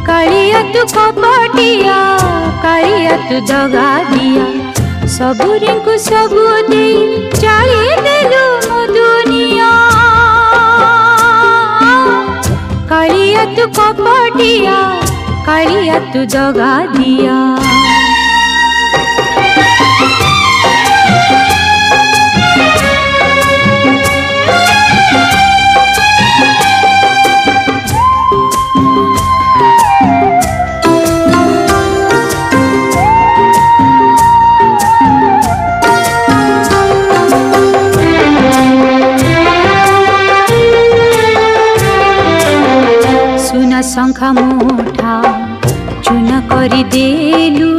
कालिया तू कपटिया कालिया तू दगा दिया सबुरी को सबू दे चाली देलु मो दुनिया। कालिया तू कपटिया कालिया तू दगा दिया। सुना शंखा मुठा चुना करी देलु